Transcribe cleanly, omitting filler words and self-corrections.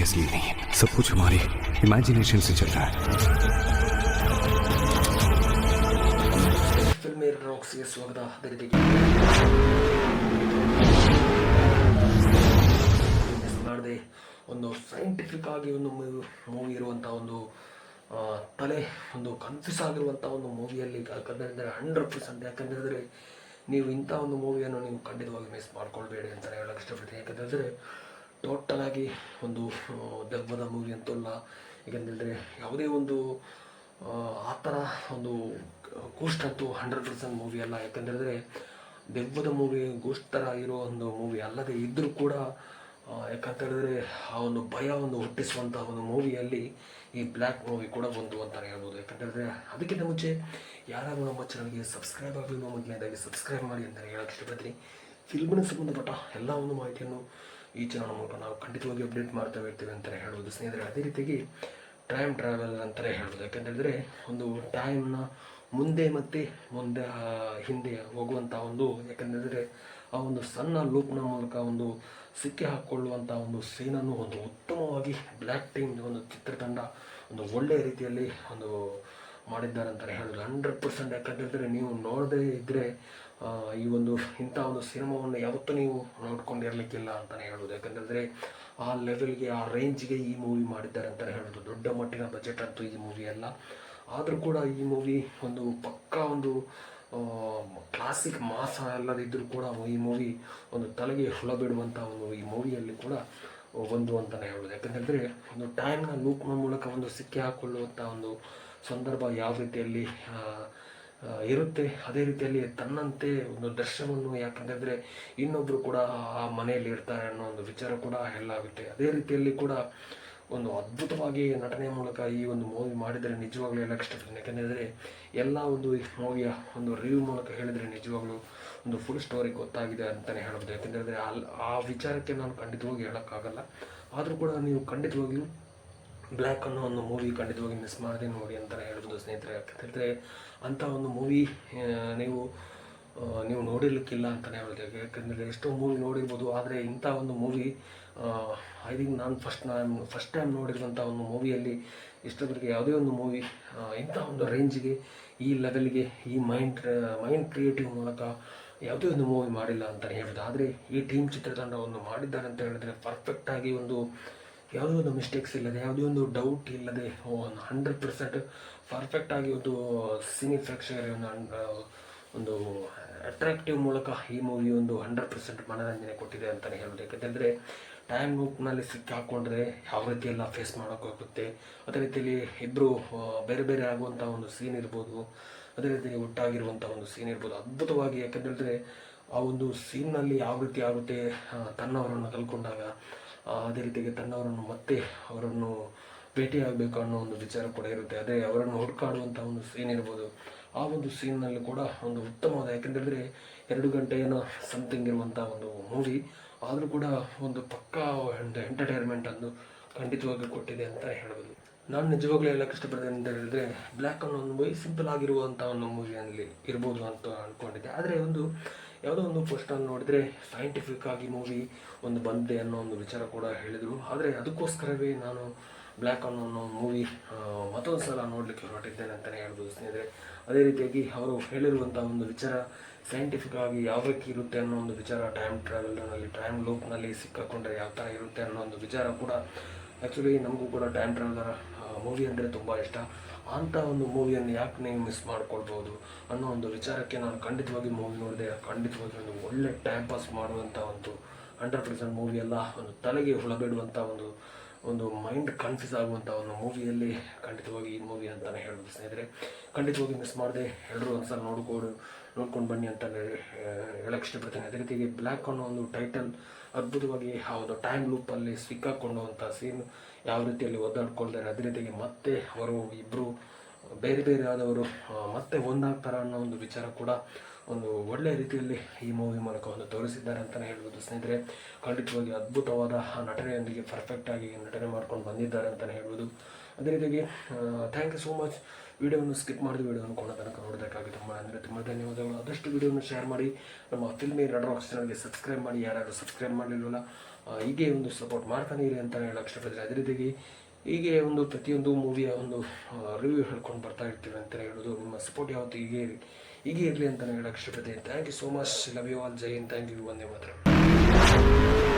Seriously नहीं, सब कुछ हमारी इमेजिनेशन से चल रहा है. ಫಿಲ್ಮ್ ರಾಕ್ಸ್ಗೆ ಸ್ವಾಗತ. ಅದೇ ರೀತಿ ಮಿಸ್ ಮಾಡದೆ ಒಂದು ಸೈಂಟಿಫಿಕ್ ಆಗಿ ಒಂದು ಮೂವಿ ಇರುವಂಥ ಒಂದು ತಲೆ ಒಂದು ಕನ್ಫ್ಯೂಸ್ ಆಗಿರುವಂಥ ಒಂದು ಮೂವಿಯಲ್ಲಿ ಯಾಕಂದರೆ 100%. ಯಾಕಂದರೆ ನೀವು ಇಂಥ ಒಂದು ಮೂವಿಯನ್ನು ನೀವು ಖಂಡಿತವಾಗಿ ಮಿಸ್ ಮಾಡ್ಕೊಳ್ಬೇಡಿ ಅಂತಲೇ ಹೇಳೋಕ್ಕೆ ಇಷ್ಟಪಡ್ತೀನಿ. ಯಾಕಂದರೆ ಟೋಟಲ್ ಆಗಿ ಒಂದು ದೆವ್ವದ ಮೂವಿ ಅಂತಲ್ಲ. ಯಾಕಂದರೆ ಯಾವುದೇ ಒಂದು ಆ ಥರ ಒಂದು ಗೋಸ್ಟ್ ಅಂತೂ 100% ಮೂವಿ ಅಲ್ಲ. ಯಾಕಂದರೆ ದೆವ್ವದ ಮೂವಿ ಗೋಸ್ಟ್ ಥರ ಇರೋ ಒಂದು ಮೂವಿ ಅಲ್ಲದೆ ಇದ್ದರೂ ಕೂಡ ಯಾಕಂತೇಳಿದ್ರೆ ಆ ಒಂದು ಭಯ ಒಂದು ಹುಟ್ಟಿಸುವಂಥ ಒಂದು ಮೂವಿಯಲ್ಲಿ ಈ ಬ್ಲ್ಯಾಕ್ ಮೂವಿ ಕೂಡ ಒಂದು ಅಂತಲೇ ಹೇಳ್ಬೋದು. ಯಾಕಂತೇಳಿದ್ರೆ ಅದಕ್ಕಿಂತ ಮುಂಚೆ ಯಾರಾದರೂ ನಮ್ಮ ಚಾನಲ್ಗೆ ಸಬ್ಸ್ಕ್ರೈಬ್ ಆಗಲಿಲ್ಲ ಮೊದಲನೇದಾಗಿ ಸಬ್ಸ್ಕ್ರೈಬ್ ಮಾಡಿ ಅಂತಲೇ ಹೇಳೋಕ್ಕೆ ಇಷ್ಟಪಡ್ತೀನಿ. ಫಿಲ್ಮಿನ ಸಂಬಂಧಪಟ್ಟ ಎಲ್ಲ ಒಂದು ಮಾಹಿತಿಯನ್ನು ಈ ಚಾನಲ್ ಮೂಲಕ ನಾವು ಖಂಡಿತವಾಗಿ ಅಪ್ಡೇಟ್ ಮಾಡ್ತಾ ಇರ್ತೀವಿ ಅಂತಲೇ ಹೇಳ್ಬೋದು ಸ್ನೇಹಿತರೆ. ಅದೇ ರೀತಿಯಾಗಿ ಟೈಮ್ ಟ್ರಾವೆಲ್ ಅಂತಲೇ ಹೇಳ್ಬೋದು. ಯಾಕಂತೇಳಿದ್ರೆ ಒಂದು ಟೈಮ್ನ ಮುಂದೆ ಮತ್ತು ಹಿಂದೆ ಹೋಗುವಂಥ ಒಂದು, ಯಾಕಂದರೆ ಆ ಒಂದು ಸಣ್ಣ ಲೂಪ್ನ ಮೂಲಕ ಒಂದು ಸಿಕ್ಕಿ ಹಾಕ್ಕೊಳ್ಳುವಂಥ ಒಂದು ಸೀನನ್ನು ಒಂದು ಉತ್ತಮವಾಗಿ ಬ್ಲ್ಯಾಕ್ ಟೀಮ್ ಒಂದು ಚಿತ್ರತಂಡ ಒಂದು ಒಳ್ಳೆಯ ರೀತಿಯಲ್ಲಿ ಒಂದು ಮಾಡಿದ್ದಾರೆ ಅಂತಲೇ ಹೇಳೋದು 100%. ಯಾಕಂತೇಳಿದ್ರೆ ನೀವು ನೋಡದೇ ಇದ್ದರೆ ಈ ಒಂದು ಇಂಥ ಒಂದು ಸಿನಿಮಾವನ್ನು ಯಾವತ್ತೂ ನೀವು ನೋಡ್ಕೊಂಡಿರಲಿಕ್ಕಿಲ್ಲ ಅಂತಲೇ ಹೇಳೋದು. ಯಾಕಂತೇಳಿದ್ರೆ ಆ ಲೆವೆಲ್ಗೆ, ಆ ರೇಂಜ್ಗೆ ಈ ಮೂವಿ ಮಾಡಿದ್ದಾರೆ ಅಂತಲೇ ಹೇಳೋದು. ದೊಡ್ಡ ಮಟ್ಟಿನ ಬಜೆಟ್ ಅಂತೂ ಈ ಮೂವಿ ಅಲ್ಲ. ಆದರೂ ಕೂಡ ಈ ಮೂವಿ ಒಂದು ಪಕ್ಕಾ ಒಂದು ಕ್ಲಾಸಿಕ್ ಮಾಸ ಅಲ್ಲದಿದ್ದರೂ ಕೂಡ ಈ ಮೂವಿ ಒಂದು ತಲೆಗೆ ಹುಳ ಬಿಡುವಂಥ ಒಂದು ಈ ಮೂವಿಯಲ್ಲಿ ಕೂಡ ಒಂದು ಅಂತಲೇ ಹೇಳೋದು. ಯಾಕಂತೇಳಿದ್ರೆ ಒಂದು ಟೈಮ್ನ ಲೂಪ್ನ ಮೂಲಕ ಒಂದು ಸಿಕ್ಕಿ ಹಾಕ್ಕೊಳ್ಳುವಂಥ ಒಂದು ಸಂದರ್ಭ ಯಾವ ರೀತಿಯಲ್ಲಿ ಇರುತ್ತೆ, ಅದೇ ರೀತಿಯಲ್ಲಿ ತನ್ನಂತೆ ಒಂದು ದೃಶ್ಯವನ್ನು, ಯಾಕಂತಂದರೆ ಇನ್ನೊಬ್ಬರು ಕೂಡ ಆ ಮನೆಯಲ್ಲಿ ಇರ್ತಾರೆ ಅನ್ನೋ ಒಂದು ವಿಚಾರ ಕೂಡ ಹೇಳಲಾಗುತ್ತೆ. ಅದೇ ರೀತಿಯಲ್ಲಿ ಕೂಡ ಒಂದು ಅದ್ಭುತವಾಗಿ ನಟನೆಯ ಮೂಲಕ ಈ ಒಂದು ಮೂವಿ ಮಾಡಿದರೆ ನಿಜವಾಗ್ಲೂ ಎಲ್ಲ ಇಷ್ಟಪಡ್ತೀನಿ. ಯಾಕಂದರೆ ಎಲ್ಲ ಒಂದು ಮೂವಿಯ ಒಂದು ರಿವ್ಯೂ ಮೂಲಕ ಹೇಳಿದರೆ ನಿಜವಾಗ್ಲೂ ಒಂದು ಫುಲ್ ಸ್ಟೋರಿ ಗೊತ್ತಾಗಿದೆ ಅಂತಲೇ ಹೇಳ್ಬೋದು. ಯಾಕೆಂದರೆ ಆ ವಿಚಾರಕ್ಕೆ ನಾನು ಖಂಡಿತವಾಗಿ ಹೇಳೋಕ್ಕಾಗಲ್ಲ. ಆದರೂ ಕೂಡ ನೀವು ಖಂಡಿತವಾಗಿಯೂ ಬ್ಲ್ಯಾಕ್ ಅನ್ನೋ ಒಂದು ಮೂವಿ ಖಂಡಿತವಾಗಿ ಮಿಸ್ ಮಾಡದೆ ನೋಡಿ ಅಂತಲೇ ಹೇಳ್ಬೋದು ಸ್ನೇಹಿತರೆ. ಯಾಕಂತೇಳಿದ್ರೆ ಅಂಥ ಒಂದು ಮೂವಿ ನೀವು ನೋಡಿರ್ಲಿಕ್ಕಿಲ್ಲ ಅಂತಲೇ ಹೇಳ್ಬೋದು. ಯಾಕಂದರೆ ಎಷ್ಟೋ ಮೂವಿ ನೋಡಿರ್ಬೋದು, ಆದರೆ ಇಂಥ ಒಂದು ಮೂವಿ ಐ ಥಿಂಕ್ ನಾನು ಫಸ್ಟ್ ಟೈಮ್ ನೋಡಿರುವಂಥ ಒಂದು ಮೂವಿಯಲ್ಲಿ ಇಷ್ಟೊತ್ತಿಗೆ ಯಾವುದೇ ಒಂದು ಮೂವಿ ಇಂಥ ಒಂದು ರೇಂಜಿಗೆ, ಈ ಲೆವೆಲ್ಗೆ, ಈ ಮೈಂಡ್ ಕ್ರಿಯೇಟಿವ್ ಮೂಲಕ ಯಾವುದೇ ಒಂದು ಮೂವಿ ಮಾಡಿಲ್ಲ ಅಂತಲೇ ಹೇಳ್ಬೋದು. ಆದರೆ ಈ ಟೀಮ್ ಚಿತ್ರತಂಡ ಒಂದು ಮಾಡಿದ್ದಾರೆ ಅಂತ ಹೇಳಿದ್ರೆ ಪರ್ಫೆಕ್ಟಾಗಿ ಒಂದು ಯಾವುದೇ ಒಂದು ಮಿಸ್ಟೇಕ್ಸ್ ಇಲ್ಲದೆ, ಯಾವುದೇ ಒಂದು ಡೌಟ್ ಇಲ್ಲದೆ 100% ಪರ್ಫೆಕ್ಟಾಗಿ ಒಂದು ಸಿನಿ ಪ್ರೇಕ್ಷಕರಿಗೆ ಒಂದು ಅಟ್ರಾಕ್ಟಿವ್ ಮೂಲಕ ಈ ಮೂವಿ ಒಂದು 100% ಮನೋರಂಜನೆ ಕೊಟ್ಟಿದೆ ಅಂತಲೇ ಹೇಳ್ಬೋದು. ಯಾಕಂತಂದರೆ ಟೈಮ್ ಲೂಪ್ನಲ್ಲಿ ಸಿಕ್ಕಿ ಹಾಕ್ಕೊಂಡ್ರೆ ಯಾವ ರೀತಿಯೆಲ್ಲ ಫೇಸ್ ಮಾಡೋಕ್ಕಾಗುತ್ತೆ, ಅದೇ ರೀತಿಯಲ್ಲಿ ಇಬ್ಬರು ಬೇರೆ ಬೇರೆ ಆಗುವಂಥ ಒಂದು ಸೀನ್ ಇರ್ಬೋದು, ಅದೇ ರೀತಿ ಒಟ್ಟಾಗಿರುವಂಥ ಒಂದು ಸೀನ್ ಇರ್ಬೋದು ಅದ್ಭುತವಾಗಿ. ಯಾಕಂತೇಳಿದ್ರೆ ಆ ಒಂದು ಸೀನ್ನಲ್ಲಿ ಯಾವ ರೀತಿ ಆಗುತ್ತೆ, ತನ್ನವರನ್ನು ಕಲ್ಕೊಂಡಾಗ ಅದೇ ರೀತಿಗೆ ತನ್ನವರನ್ನು ಮತ್ತೆ ಅವರನ್ನು ಭೇಟಿಯಾಗಬೇಕು ಅನ್ನೋ ಒಂದು ವಿಚಾರ ಕೂಡ ಇರುತ್ತೆ. ಅದೇ ಅವರನ್ನು ಹುಡುಕಾಡುವಂಥ ಒಂದು ಸೀನ್ ಇರ್ಬೋದು, ಆ ಒಂದು ಸೀನ್ನಲ್ಲಿ ಕೂಡ ಒಂದು ಉತ್ತಮವಾದ, ಯಾಕೆಂದರೆ 2 ಗಂಟೆಯ ಸಮಥಿಂಗ್ ಇರುವಂಥ ಒಂದು ಮೂವಿ ಆದರೂ ಕೂಡ ಒಂದು ಪಕ್ಕಾ ಒಂದು ಎಂಟರ್ಟೈನ್ಮೆಂಟ್ ಅನ್ನು ಖಂಡಿತವಾಗಿ ಕೊಟ್ಟಿದೆ ಅಂತ ಹೇಳ್ಬೋದು. ನಾನು ನಿಜವಾಗ್ಲೂ ಹೇಳಕ್ಕೆ ಇಷ್ಟಪಡ್ತೇನೆ ಅಂತ ಹೇಳಿದ್ರೆ ಬ್ಲ್ಯಾಕ್ ಅನ್ನೋ ಒಂದು ಮೂವಿ ಸಿಂಪಲ್ ಆಗಿರುವಂಥ ಒಂದು ಮೂವಿಯಲ್ಲಿ ಇರ್ಬೋದು ಅಂತ ಅಂದ್ಕೊಂಡಿದ್ದೆ. ಆದರೆ ಯಾವುದೋ ಒಂದು ಪೋಸ್ಟನ್ನು ನೋಡಿದರೆ ಸೈಂಟಿಫಿಕ್ ಆಗಿ ಮೂವಿ ಒಂದು ಬಂದಿದೆ ಅನ್ನೋ ಒಂದು ವಿಚಾರ ಕೂಡ ಹೇಳಿದರು. ಆದರೆ ಅದಕ್ಕೋಸ್ಕರವೇ ನಾನು ಬ್ಲ್ಯಾಕ್ ಅನ್ನೋ ಮೂವಿ ಮತ್ತೊಂದು ಸಲ ನೋಡಲಿಕ್ಕೆ ಹೊರಟಿದ್ದೇನೆ ಅಂತಲೇ ಹೇಳ್ಬೋದು ಸ್ನೇಹಿತರೆ. ಅದೇ ರೀತಿಯಾಗಿ ಅವರು ಹೇಳಿರುವಂಥ ಒಂದು ವಿಚಾರ ಸೈಂಟಿಫಿಕ್ ಆಗಿ ಯಾವ ರೀತಿ ಇರುತ್ತೆ ಅನ್ನೋ ಒಂದು ವಿಚಾರ, ಟೈಮ್ ಟ್ರಾವೆಲ್ನಲ್ಲಿ, ಟೈಮ್ ಲೂಪ್ನಲ್ಲಿ ಸಿಕ್ಕಾಕೊಂಡ್ರೆ ಯಾವ ಥರ ಇರುತ್ತೆ ಅನ್ನೋ ಒಂದು ವಿಚಾರ ಕೂಡ ಆ್ಯಕ್ಚುಲಿ ನಮಗೂ ಕೂಡ ಟೈಮ್ ಟ್ರಾವೆಲರ್ ಮೂವಿ ಅಂದರೆ ತುಂಬ ಇಷ್ಟ. ಅಂಥ ಒಂದು ಮೂವಿಯನ್ನು ಯಾಕೆ ನೀವು ಮಿಸ್ ಮಾಡ್ಕೊಳ್ಬೋದು ಅನ್ನೋ ಒಂದು ವಿಚಾರಕ್ಕೆ ನಾನು ಖಂಡಿತವಾಗಿ ಮೂವಿ ನೋಡಿದೆ. ಖಂಡಿತವಾಗಿ ಒಂದು ಒಳ್ಳೆ ಟೈಮ್ ಪಾಸ್ ಮಾಡುವಂಥ ಒಂದು 100% ಮೂವಿ ಅಲ್ಲ, ಒಂದು ತಲೆಗೆ ಹುಳ ಬಿಡುವಂಥ ಒಂದು ಮೈಂಡ್ ಕನ್ಫ್ಯೂಸ್ ಆಗುವಂಥ ಒಂದು ಮೂವಿಯಲ್ಲಿ ಖಂಡಿತವಾಗಿ ಈ ಮೂವಿ ಅಂತಲೇ ಹೇಳ್ಬೋದು ಸ್ನೇಹಿತರೆ. ಖಂಡಿತವಾಗಿ ಮಿಸ್ ಮಾಡದೆ ಎಲ್ಲರೂ ಒಂದು ಸಲ ನೋಡ್ಕೊಂಡು ಬನ್ನಿ ಅಂತಲೇ ಹೇಳಕ್ಕೆ ಇಷ್ಟಪಡ್ತೀನಿ. ಅದೇ ರೀತಿಗೆ ಬ್ಲ್ಯಾಕ್ ಅನ್ನೋ ಒಂದು ಟೈಟಲ್ ಅದ್ಭುತವಾಗಿ ಆ ಒಂದು ಟೈಮ್ ಲೂಪಲ್ಲಿ ಸಿಕ್ಕಾಕೊಳ್ಳುವಂಥ ಸೀನ್ ಯಾವ ರೀತಿಯಲ್ಲಿ ಒದ್ದಾಡ್ಕೊಳ್ತಾರೆ, ಅದೇ ರೀತಿಗೆ ಮತ್ತೆ ಅವರು ಇಬ್ಬರು ಬೇರೆ ಬೇರೆ ಆದವರು ಮತ್ತೆ ಒಂದಾಗ್ತಾರೆ ಅನ್ನೋ ಒಂದು ವಿಚಾರ ಕೂಡ ಒಂದು ಒಳ್ಳೆಯ ರೀತಿಯಲ್ಲಿ ಈ ಮೂವಿ ಮೂಲಕ ಒಂದು ತೋರಿಸಿದ್ದಾರೆ ಅಂತಲೇ ಹೇಳ್ಬೋದು ಸ್ನೇಹಿತರೆ. ಖಂಡಿತವಾಗಿ ಅದ್ಭುತವಾದ ನಟನೆಯೊಂದಿಗೆ ಪರ್ಫೆಕ್ಟಾಗಿ ನಟನೆ ಮಾಡ್ಕೊಂಡು ಬಂದಿದ್ದಾರೆ ಅಂತಲೇ ಹೇಳ್ಬೋದು. ಅದೇ ರೀತಿಯಾಗಿ ಥ್ಯಾಂಕ್ ಯು ಸೋ ಮಚ್. ವಿಡಿಯೋವನ್ನು ಸ್ಕಿಪ್ ಮಾಡಿದ ವಿಡಿಯೋವನ್ನು ಕೊಡೋ ತನಕ ನೋಡೋದಕ್ಕಾಗಿ ತುಂಬ ಧನ್ಯವಾದಗಳು. ಆದಷ್ಟು ವಿಡಿಯೋವನ್ನು ಶೇರ್ ಮಾಡಿ, ನಮ್ಮ ಫಿಲ್ಮಿ ರೆಡ್ ರಾಕ್ಸ್ ಚಾನಲ್ಗೆ ಸಬ್ಸ್ಕ್ರೈಬ್ ಮಾಡಿ. ಯಾರು ಸಬ್ಸ್ಕ್ರೈಬ್ ಮಾಡಲಿಲ್ವಲ್ಲ ಹೀಗೆ ಒಂದು ಸಪೋರ್ಟ್ ಮಾಡ್ತಾನೆ ಇರಿ ಅಂತ ಹೇಳಕ್ಕೆ ಇಷ್ಟಪಡ್ತೀನಿ. ಅದೇ ರೀತಿಯಾಗಿ ಹೀಗೆ ಒಂದು ಪ್ರತಿಯೊಂದು ಮೂವಿಯ ಒಂದು ರಿವ್ಯೂ ಹೇಳ್ಕೊಂಡು ಬರ್ತಾ ಇರ್ತೀವಿ ಅಂತಲೇ ಹೇಳೋದು. ನಿಮ್ಮ ಸಪೋರ್ಟ್ ಯಾವತ್ತು ಹೀಗೆ ಇರಲಿ ಅಂತಲೇ ಹೇಳಕ್ಕೆ ಇಷ್ಟಪಡ್ತೀನಿ. Thank you so much. Love you all. Jai Hind. Thank you. Vande Mataram.